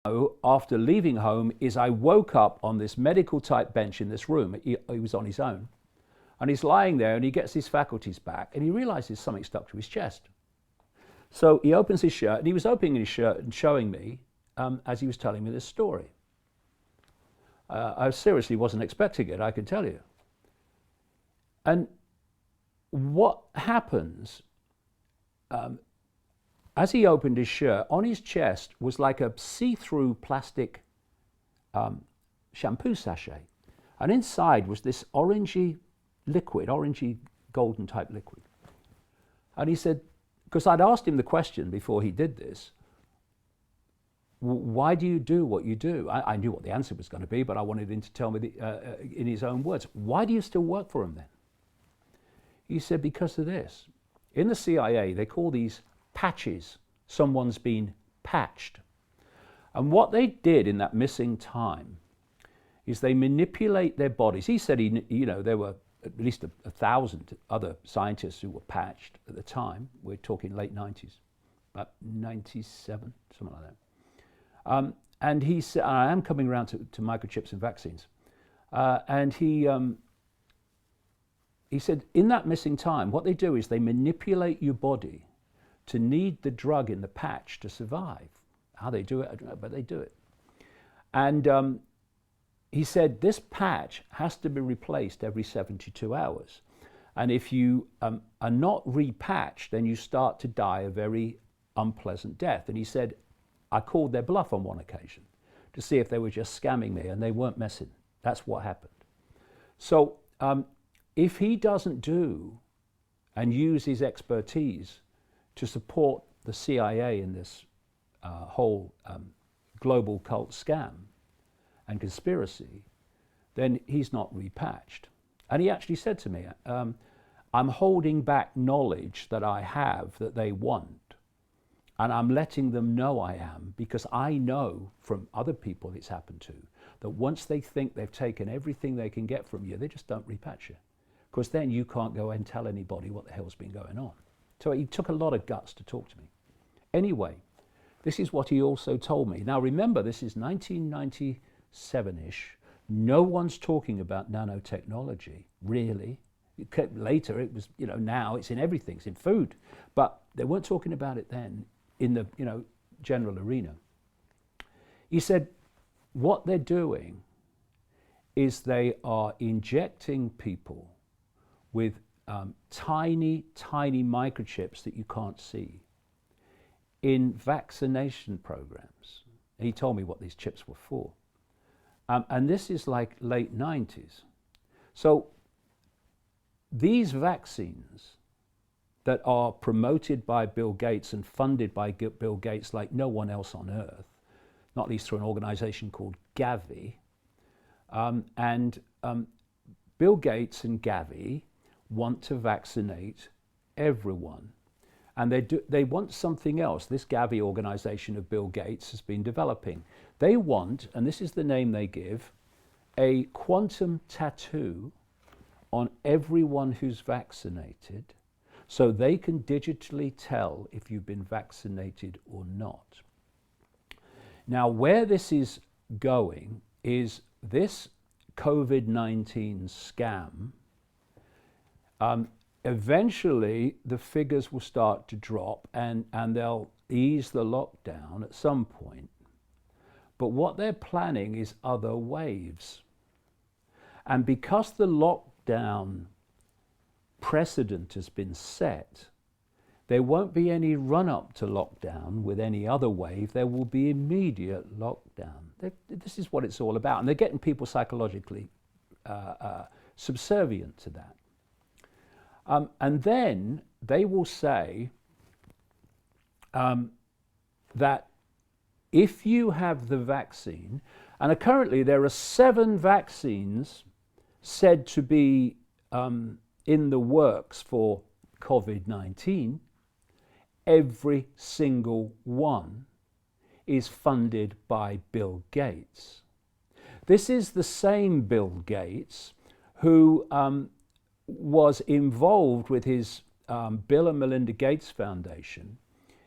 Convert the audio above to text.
after leaving home is I woke up on this medical type bench in this room. He was on his own. And he's lying there and he gets his faculties back and he realizes something stuck to his chest. So he opens his shirt and he was opening his shirt and showing me as he was telling me this story. I seriously wasn't expecting it, I can tell you. And what happens, as he opened his shirt, on his chest was like a see-through plastic shampoo sachet. And inside was this orangey liquid, orangey golden type liquid. And he said, because I'd asked him the question before he did this, why do you do what you do? I knew what the answer was going to be, but I wanted him to tell me in his own words. Why do you still work for him then? He said, because of this. In the CIA, they call these patches. Someone's been patched. And what they did in that missing time is they manipulate their bodies. He said, there were at least 1,000 other scientists who were patched at the time. We're talking late 90s, about 97, something like that. And he said, I am coming around to microchips and vaccines. And he said, in that missing time, what they do is they manipulate your body to need the drug in the patch to survive. How they do it, I don't know, but they do it. And he said, this patch has to be replaced every 72 hours. And if you are not repatched, then you start to die a very unpleasant death. And he said, I called their bluff on one occasion to see if they were just scamming me, and they weren't messing. That's what happened. So if he doesn't do and use his expertise to support the CIA in this whole global cult scam and conspiracy, then he's not repatched. And he actually said to me, I'm holding back knowledge that I have that they want, and I'm letting them know I am, because I know from other people it's happened to, that once they think they've taken everything they can get from you, they just don't repatch you, because then you can't go and tell anybody what the hell's been going on. So he took a lot of guts to talk to me. Anyway, this is what he also told me. Now remember, this is 1997-ish. No one's talking about nanotechnology, really. Later, it was, now it's in everything, it's in food. But they weren't talking about it then in the, general arena. He said, what they're doing is they are injecting people with tiny, tiny microchips that you can't see in vaccination programs. He told me what these chips were for. And this is like late 90s. So these vaccines that are promoted by Bill Gates and funded by Bill Gates like no one else on earth, not least through an organization called Gavi, Bill Gates and Gavi want to vaccinate everyone. And they want something else. This Gavi organization of Bill Gates has been developing. They want, and this is the name they give, a quantum tattoo on everyone who's vaccinated, so they can digitally tell if you've been vaccinated or not. Now, where this is going is this COVID-19 scam. Eventually, the figures will start to drop and they'll ease the lockdown at some point. But what they're planning is other waves. And because the lockdown precedent has been set, there won't be any run-up to lockdown with any other wave. There will be immediate lockdown. This is what it's all about. And they're getting people psychologically subservient to that. And then they will say that if you have the vaccine, and currently there are 7 vaccines said to be in the works for COVID-19, every single one is funded by Bill Gates. This is the same Bill Gates who was involved with his Bill and Melinda Gates Foundation